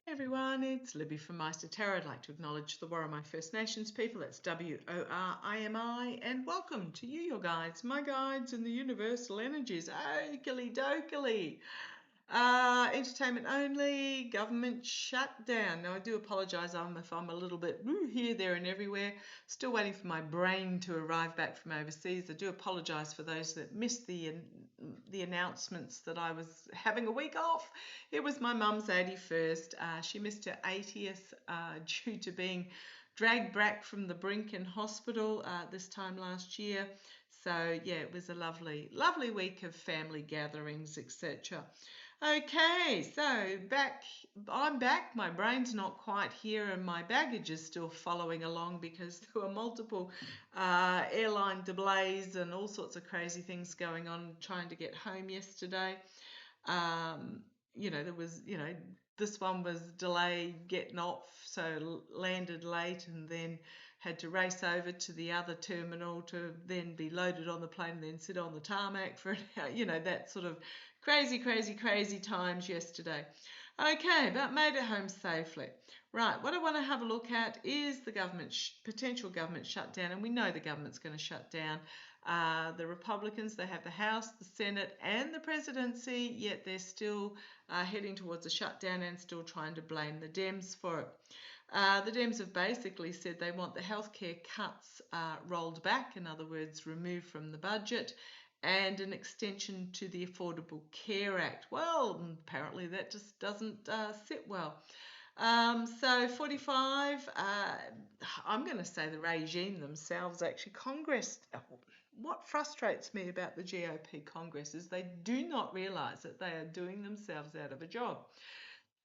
Hey everyone, it's Libby from Meister Tarot. I'd like to acknowledge the Worimi First Nations people. That's W-O-R-I-M-I, and welcome to you, your guides, my guides in the universal energies. Oakley dokley. Entertainment only, government shutdown. Now, I do apologise if I'm a little bit here, there, and everywhere. Still waiting for my brain to arrive back from overseas. I do apologise for those that missed the announcements that I was having a week off. It was my mum's 81st. She missed her 80th due to being dragged back from the brink in hospital this time last year. So yeah, it was a lovely week of family gatherings, etc. Okay, so I'm back. My brain's not quite here, and my baggage is still following along because there were multiple airline delays and all sorts of crazy things going on trying to get home yesterday. There was, this one was delayed getting off, so landed late and then had to race over to the other terminal to then be loaded on the plane and then sit on the tarmac for an hour, that sort of crazy times yesterday. Okay, but made it home safely. Right, what I want to have a look at is the potential government shutdown, and we know the government's going to shut down. The Republicans, they have the House, the Senate, and the presidency, yet they're still heading towards a shutdown and still trying to blame the Dems for it. The Dems have basically said they want the healthcare cuts rolled back, in other words, removed from the budget, and an extension to the Affordable Care Act. Well, apparently that just doesn't sit well. So 45, I'm going to say the regime themselves, actually, Congress. What frustrates me about the GOP Congress is they do not realise that they are doing themselves out of a job.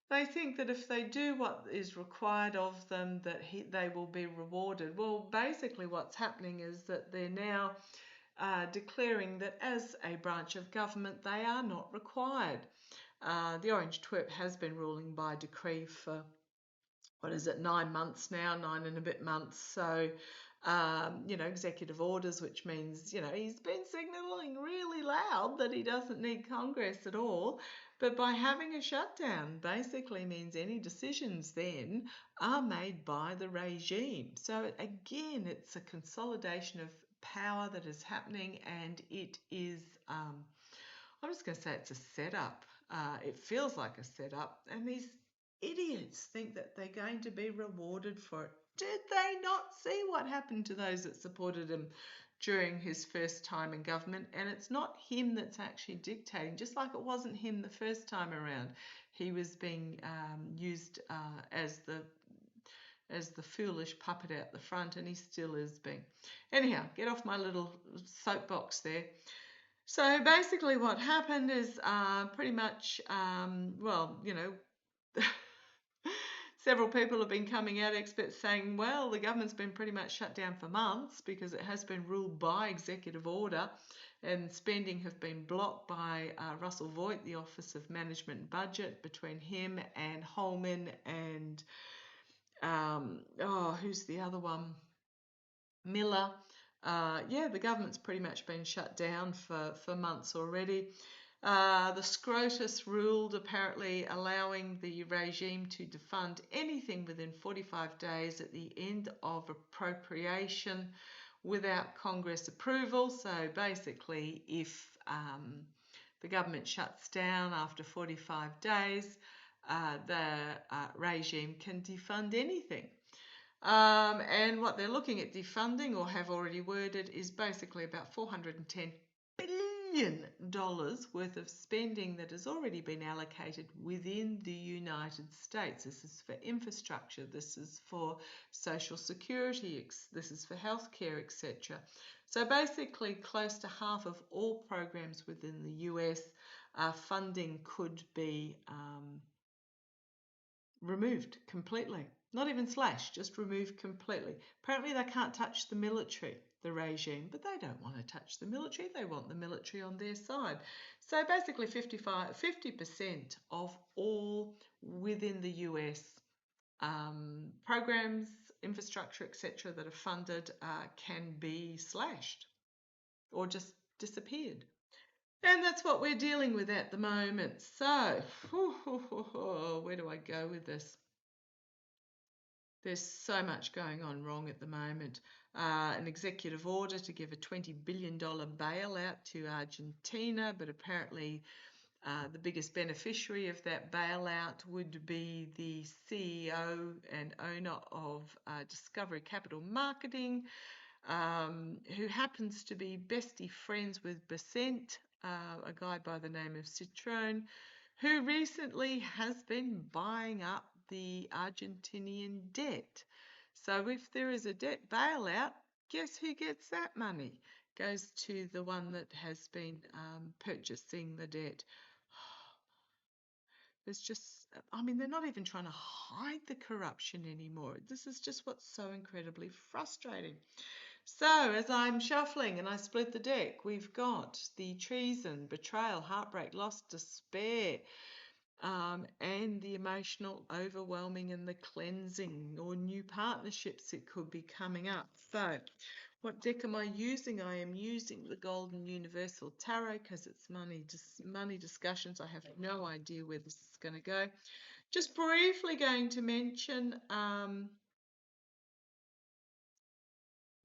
They think that if they do what is required of them, that they will be rewarded. Well, basically what's happening is that they're now declaring that as a branch of government, they are not required. The Orange Twerp has been ruling by decree for, 9 months now, 9 and a bit months. So, executive orders, which means, he's been signalling really loud that he doesn't need Congress at all. But by having a shutdown basically means any decisions then are made by the regime. So again, it's a consolidation of power that is happening, and it is, I'm just going to say it's a setup. It feels like a setup, and these idiots think that they're going to be rewarded for it. Did they not see what happened to those that supported him during his first time in government? And it's not him that's actually dictating, just like it wasn't him the first time around. He was being used as the foolish puppet out the front, and he still is being. Anyhow, get off my little soapbox there. So basically what happened is pretty much, several people have been coming out, experts saying, well, the government's been pretty much shut down for months because it has been ruled by executive order, and spending have been blocked by Russell Voigt, the Office of Management and Budget, between him and Holman and, who's the other one? Miller. The government's pretty much been shut down for months already. The SCOTUS ruled, apparently allowing the regime to defund anything within 45 days at the end of appropriation without Congress approval. So basically, if the government shuts down after 45 days, the regime can defund anything. And what they're looking at defunding, or have already worded, is basically about $410 billion worth of spending that has already been allocated within the United States. This is for infrastructure, this is for social security, this is for healthcare, etc. So basically close to half of all programs within the US funding could be removed completely. Not even slashed, just removed completely. Apparently they can't touch the military, the regime, but they don't want to touch the military. They want the military on their side. So basically 50% of all within the US programs, infrastructure, etc. that are funded can be slashed or just disappeared. And that's what we're dealing with at the moment. So, where do I go with this? There's so much going on wrong at the moment. An executive order to give a $20 billion bailout to Argentina, but apparently the biggest beneficiary of that bailout would be the CEO and owner of Discovery Capital Marketing, who happens to be bestie friends with Besant, a guy by the name of Citron, who recently has been buying up the Argentinian debt. So if there is a debt bailout, guess who gets that money? Goes to the one that has been purchasing the debt. There's just, I mean, they're not even trying to hide the corruption anymore. This is just what's so incredibly frustrating. So, as I'm shuffling and I split the deck, we've got the treason, betrayal, heartbreak, loss, despair, and the emotional overwhelming and the cleansing or new partnerships that could be coming up. So, what deck am I using? I am using the Golden Universal Tarot because it's money discussions. I have no idea where this is going to go. Just briefly going to mention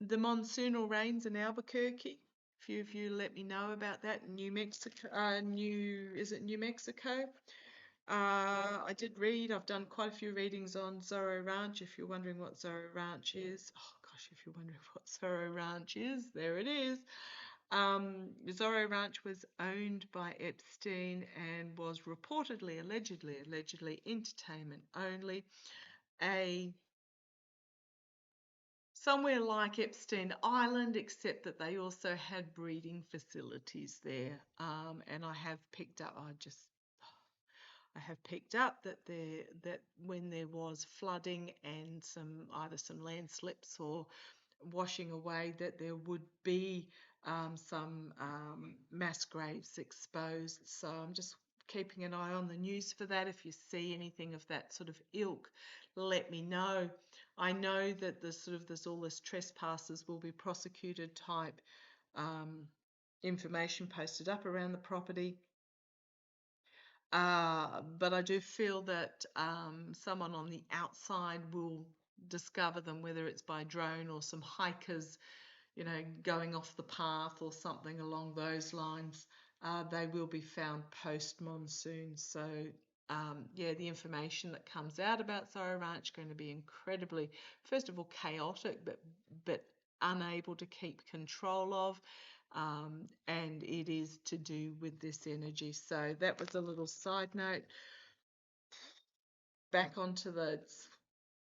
the monsoonal rains in Albuquerque. A few of you let me know about that. New Mexico, New Mexico? I did read, I've done quite a few readings on Zorro Ranch. If you're wondering what Zorro Ranch is, oh gosh, if you're wondering what Zorro Ranch is, there it is. Zorro Ranch was owned by Epstein and was reportedly, allegedly, entertainment only. Somewhere like Epstein Island, except that they also had breeding facilities there. And I have picked up, I have picked up that when there was flooding and either some landslips or washing away, that there would be some mass graves exposed. So I'm just keeping an eye on the news for that. If you see anything of that sort of ilk, let me know. I know that there's all this trespassers will be prosecuted type information posted up around the property. But I do feel that someone on the outside will discover them, whether it's by drone or some hikers, going off the path or something along those lines. They will be found post-monsoon. So, yeah, the information that comes out about Zorro Ranch is going to be incredibly, first of all, chaotic, but unable to keep control of. And it is to do with this energy. So that was a little side note. Back onto the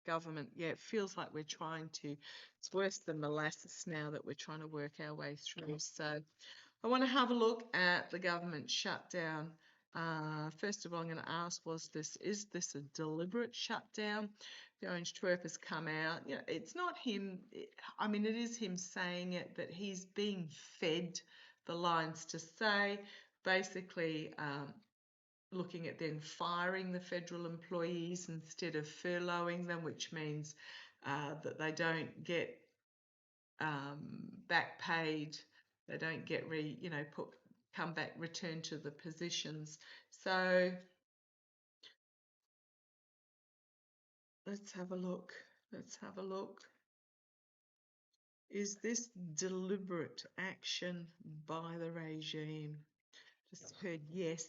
government. Yeah, it feels like we're trying to, it's worse than molasses now that we're trying to work our way through. So I want to have a look at the government shutdown. First of all, I'm going to ask, is this a deliberate shutdown? The Orange Twerp has come out. It's not him. I mean, it is him saying it, but he's being fed the lines to say, basically, looking at then firing the federal employees instead of furloughing them, which means that they don't get back paid, they don't get come back, return to the positions. So let's have a look. Is this deliberate action by the regime? Just heard yes.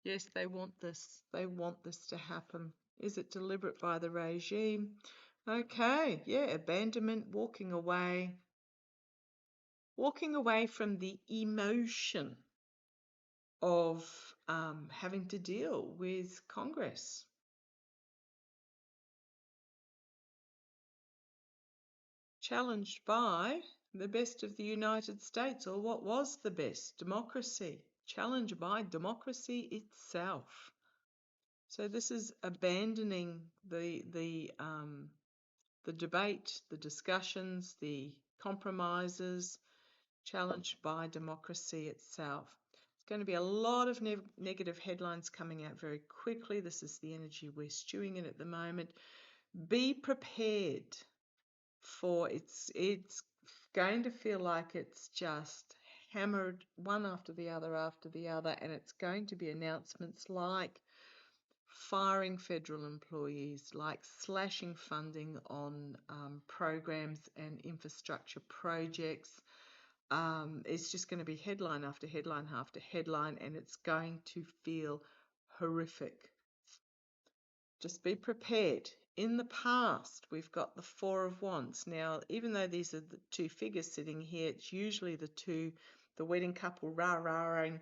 Yes, they want this. They want this to happen. Is it deliberate by the regime? Okay, yeah, abandonment, walking away from the emotion of having to deal with Congress. Challenged by the best of the United States, or what was the best? Democracy. Challenged by democracy itself. So this is abandoning the debate, the discussions, the compromises, challenged by democracy itself. There's going to be a lot of negative headlines coming out very quickly. This is the energy we're stewing in at the moment. Be prepared for it's going to feel like it's just hammered one after the other, and it's going to be announcements like firing federal employees, like slashing funding on programs and infrastructure projects. It's just going to be headline after headline after headline, and it's going to feel horrific. Just be prepared. In the past, we've got the Four of Wands. Now, even though these are the two figures sitting here, it's usually the wedding couple rah-rahing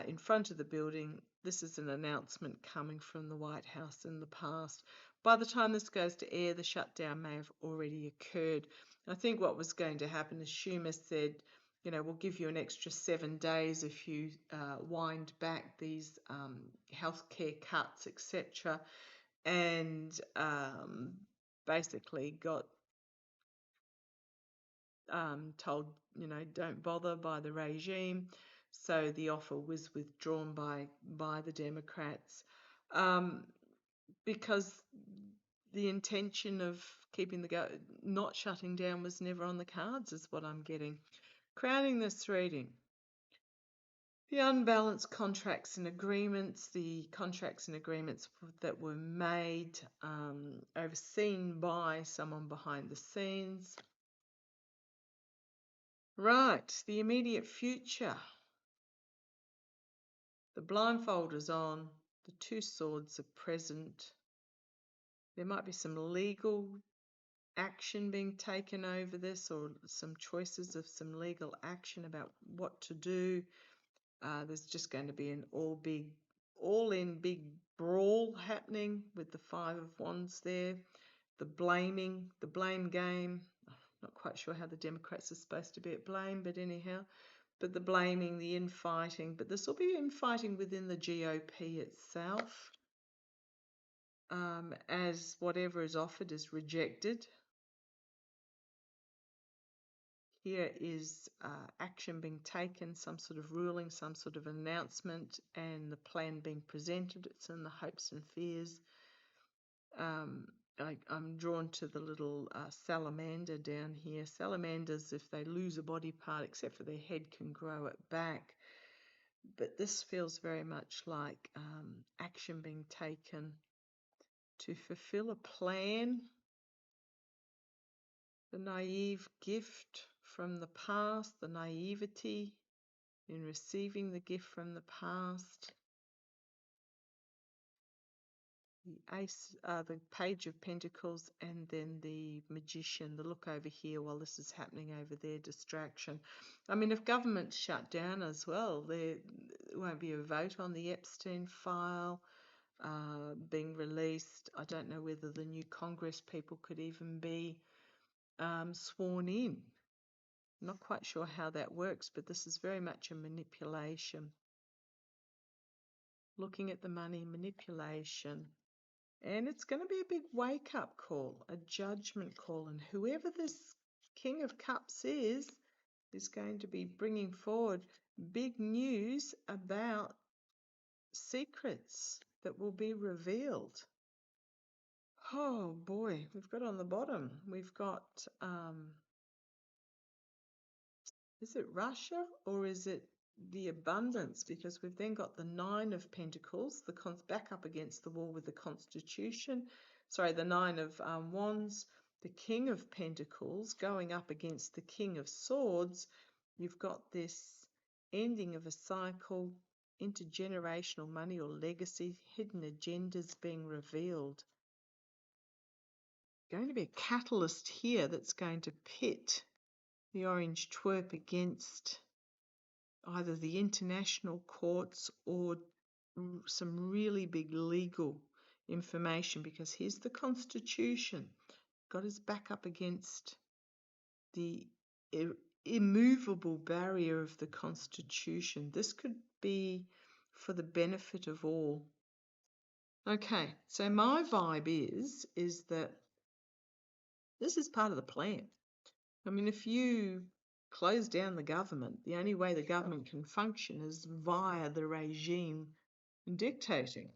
in front of the building. This is an announcement coming from the White House in the past. By the time this goes to air, the shutdown may have already occurred. I think what was going to happen is Schumer said, you know, we'll give you an extra 7 days if you wind back these healthcare cuts, etc. And basically got told, you know, don't bother by the regime. So the offer was withdrawn by the Democrats because the intention of keeping not shutting down was never on the cards, is what I'm getting. Crowning this reading. The unbalanced contracts and agreements, the contracts and agreements that were made, overseen by someone behind the scenes. Right, the immediate future. The blindfold is on, the two swords are present. There might be some legal action being taken over this, or some choices of some legal action about what to do. There's just going to be an all-in big brawl happening with the Five of Wands there. The blame game. Not quite sure how the Democrats are supposed to be at blame, but anyhow. But the blaming, the infighting. But this will be infighting within the GOP itself, as whatever is offered is rejected. Here is action being taken, some sort of ruling, some sort of announcement, and the plan being presented. It's in the hopes and fears. I'm drawn to the little salamander down here. Salamanders, if they lose a body part, except for their head, can grow it back. But this feels very much like action being taken to fulfill a plan. The naive gift from the past, the naivety in receiving the gift from the past. The Ace, the Page of Pentacles, and then the Magician, the look over here while this is happening over there, distraction. I mean, if government's shut down as well, there won't be a vote on the Epstein file being released. I don't know whether the new Congress people could even be sworn in. Not quite sure how that works, but this is very much a manipulation. Looking at the money, manipulation. And it's going to be a big wake-up call, a judgment call. And whoever this King of Cups is going to be bringing forward big news about secrets that will be revealed. Oh boy, we've got on the bottom, we've got, is it Russia or is it the abundance? Because we've then got the Nine of Pentacles, back up against the wall with the Constitution. Sorry, the Nine of Wands, the King of Pentacles going up against the King of Swords. You've got this ending of a cycle, intergenerational money or legacy, hidden agendas being revealed. Going to be a catalyst here that's going to pit the orange twerp against either the international courts or some really big legal information, because here's the Constitution, got his back up against the immovable barrier of the Constitution. This could be for the benefit of all. Okay, so my vibe is that this is part of the plan. I mean, if you close down the government, the only way the government can function is via the regime dictating.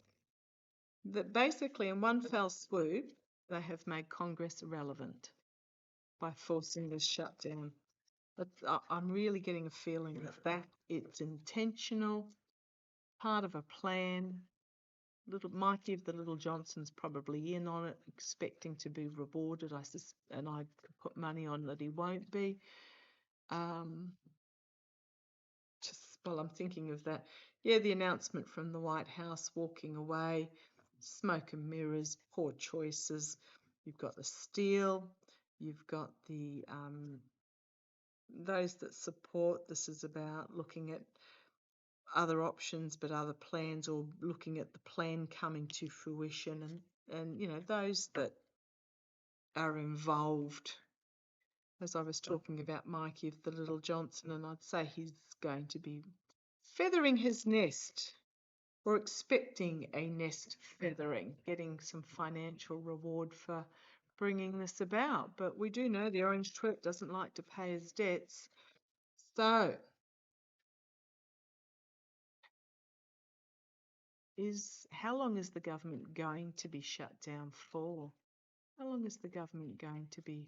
That basically, in one fell swoop, they have made Congress irrelevant by forcing this shutdown. But I'm really getting a feeling that it's intentional, part of a plan. Might give the little Johnsons probably in on it, expecting to be rewarded. And I could put money on that he won't be. Well, I'm thinking of that. Yeah, the announcement from the White House, walking away, smoke and mirrors, poor choices. You've got the steal. You've got the those that support. This is about looking at other options, but other plans, or looking at the plan coming to fruition, and those that are involved. As I was talking about Mikey of the Little Johnson, and I'd say he's going to be feathering his nest, or expecting a nest feathering, getting some financial reward for bringing this about. But we do know the orange twerp doesn't like to pay his debts. So how long is the government going to be shut down for? How long is the government going to be?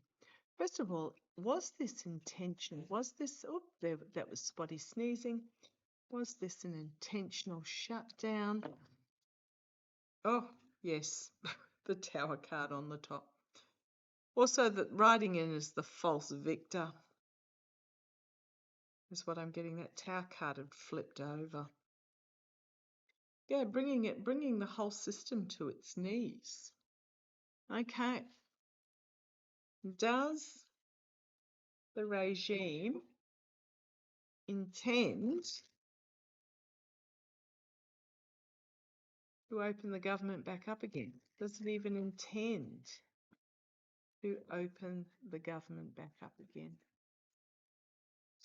First of all, was this intentional? Was this, that was Spotty sneezing. Was this an intentional shutdown? Oh, yes, the Tower card on the top. Also, that writing in is the false victor is what I'm getting. That Tower card had flipped over. Yeah, bringing the whole system to its knees. Okay. Does the regime intend to open the government back up again? Does it even intend to open the government back up again?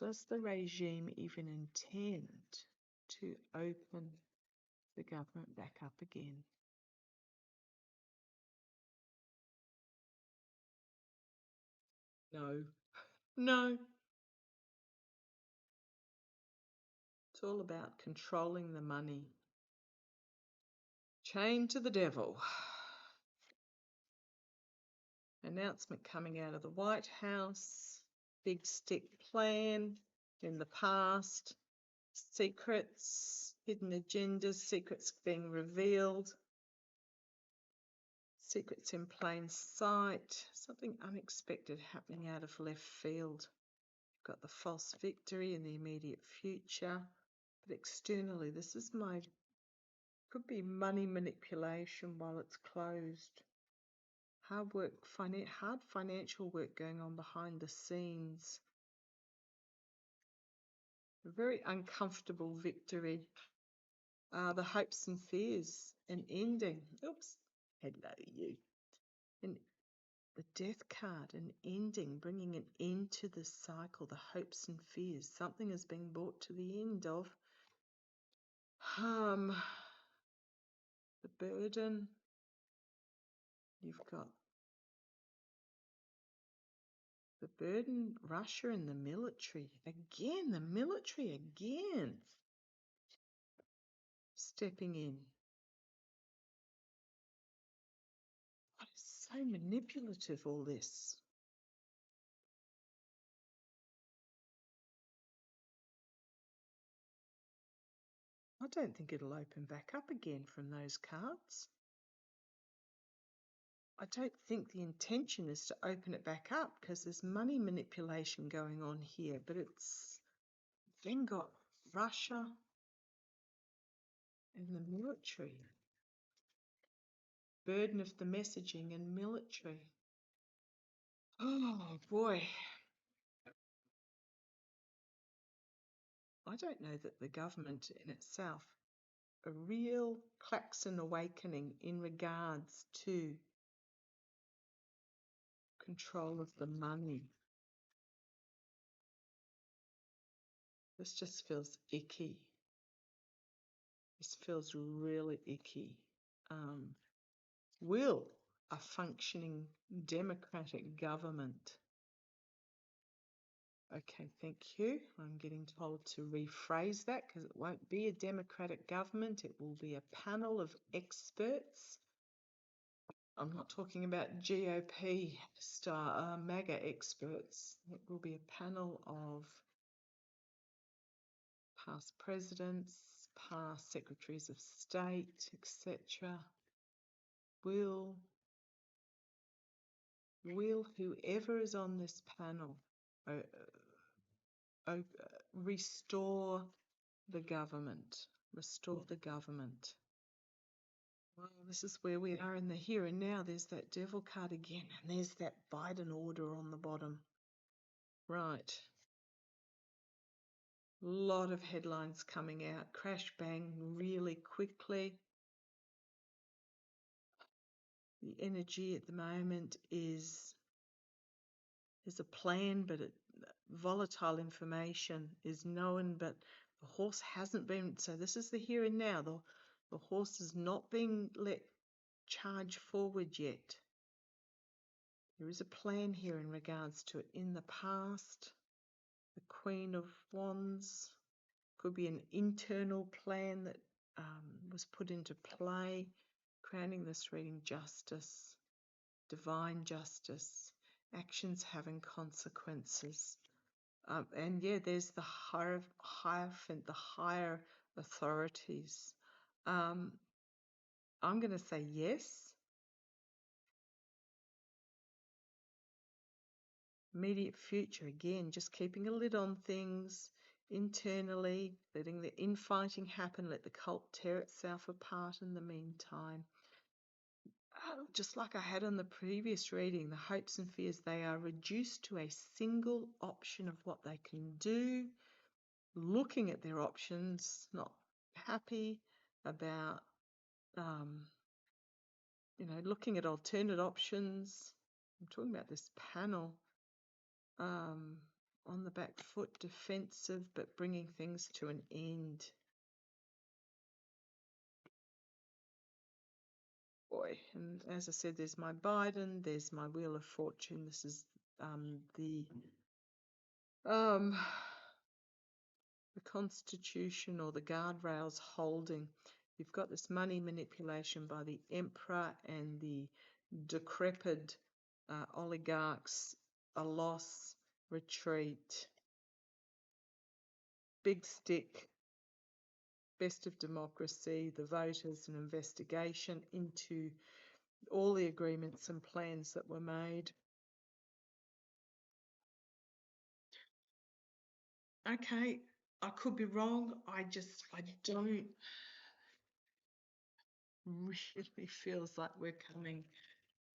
Does the regime even intend to open the government back up again? No. No. It's all about controlling the money. Chained to the devil. Announcement coming out of the White House. Big stick plan in the past. Secrets, hidden agendas, secrets being revealed. Secrets in plain sight. Something unexpected happening out of left field. You've got the false victory in the immediate future. But externally, this is could be money manipulation while it's closed. Hard financial work going on behind the scenes. A very uncomfortable victory. The hopes and fears, an ending. Oops, hello you. And the death card, an ending, bringing an end to the cycle, the hopes and fears. Something is being brought to the end of. The burden. You've got the burden, Russia and the military. Again, the military again. Stepping in. What is so manipulative, all this? I don't think it'll open back up again from those cards. I don't think the intention is to open it back up because there's money manipulation going on here, but it's then got Russia and the military. Burden of the messaging and military. Oh boy. I don't know that the government in itself, a real klaxon awakening in regards to control of the money. This just feels icky. This feels really icky. Will a functioning democratic government? Okay, thank you. I'm getting told to rephrase that because it won't be a democratic government. It will be a panel of experts I'm not talking about GOP star MAGA experts. It will be a panel of past presidents, past secretaries of state, etc. Will whoever is on this panel restore the government? Restore the government. Well, this is where we are in the here and now. There's that devil card again, and there's that Biden order on the bottom. Right. A lot of headlines coming out. Crash bang really quickly. The energy at the moment is a plan, but volatile information is known, but the horse hasn't been. So this is the here and now. The horse is not being let charge forward yet. There is a plan here in regards to it. In the past, the Queen of Wands could be an internal plan that was put into play, crowning this reading justice, divine justice, actions having consequences. And yeah, there's the Hierophant, the higher authorities. I'm going to say yes. Immediate future, again, just keeping a lid on things internally, letting the infighting happen, let the cult tear itself apart in the meantime. Just like I had on the previous reading, the hopes and fears, they are reduced to a single option of what they can do, looking at their options, not happy about, looking at alternate options. I'm talking about this panel. On the back foot, defensive, but bringing things to an end. Boy, and as I said, there's my Biden, there's my Wheel of Fortune. This is the Constitution or the guardrails holding. You've got this money manipulation by the Emperor and the decrepit oligarchs, a loss, retreat, big stick, best of democracy, the voters, an investigation into all the agreements and plans that were made. Okay, I could be wrong. I don't really feels like we're coming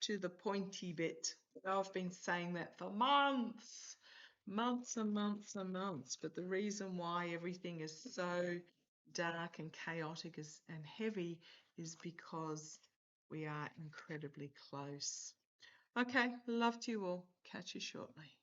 to the pointy bit. I've been saying that for months and months and months. But the reason why everything is so dark and chaotic and heavy is because we are incredibly close. Okay, love to you all. Catch you shortly.